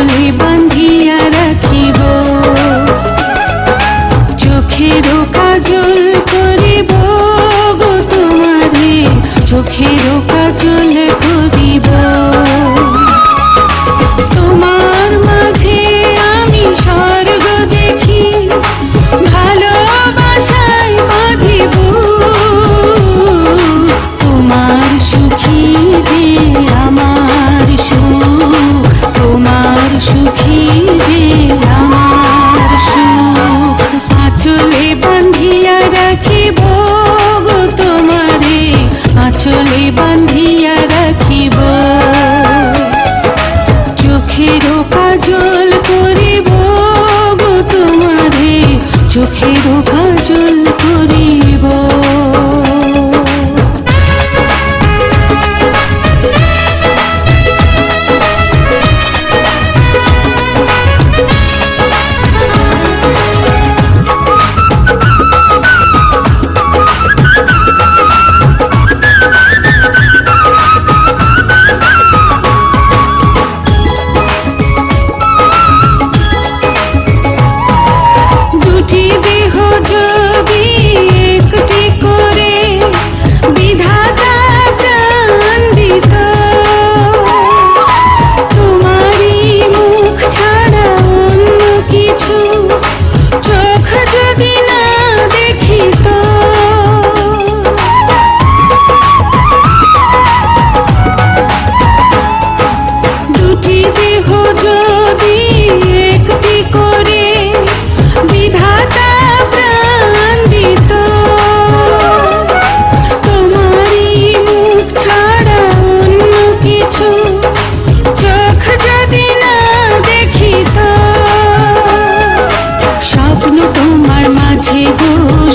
আঁচলে বাঁধিয়া রাখিব, চোখেরও কাজল করিব গো তোমারে, চোখেরও কাজল করিব। তোমার মাঝে আমি স্বর্গ দেখি, ভালোবাসায় বাঁধিব। তোমার সুখী যে আমার সুখ, তোমার সুখী যে আমার সুখ। আঁচলে বাঁধিয়া রাখিব গো তোমারে, আঁচলে বাঁধিয়া রাখিব, চোখেরও কাজল করিব গো তোমারে, চোখেরও কাজল করিব।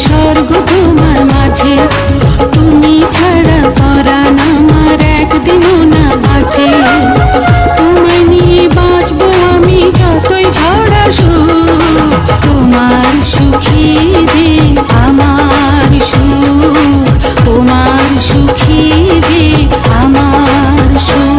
স্বর্গ তোমার মাঝে, তুমি ছাড়া পরাণ আমার একদিনও না বাঁচে। তোমায় নিয়ে বাঁচবো আমি যতই ঝড় আসুক, তোমার সুখী যে আমার সুখ, তোমার সুখী যে আমার সুখ।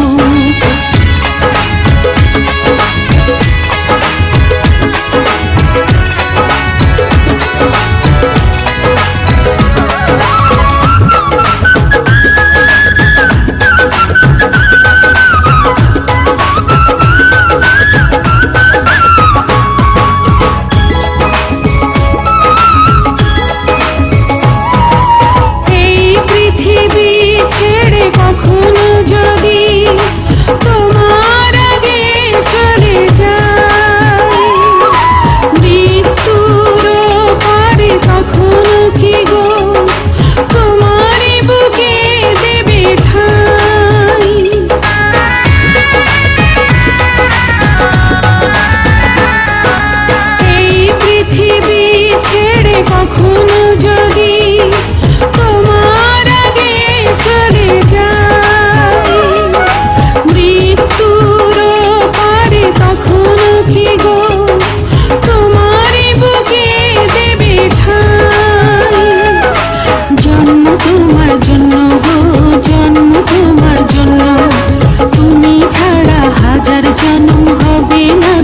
কখনো যদি তোমার আগে চলে যায়, মৃত্যুর পারে কখনো কি গো তোমারই বুকে দেবে ঠাঁই। এই পৃথিবী ছেড়ে কখনো যদি তোমার আগে চলে যায়, মৃত্যুর পারে কখনো কি গো তোমারই বুকে দেবে ঠাঁই। জন্ম তোমার জন্য গো, জন্ম তোমার জন্য, তুমি ছাড়া হাজার জন্ম হবে না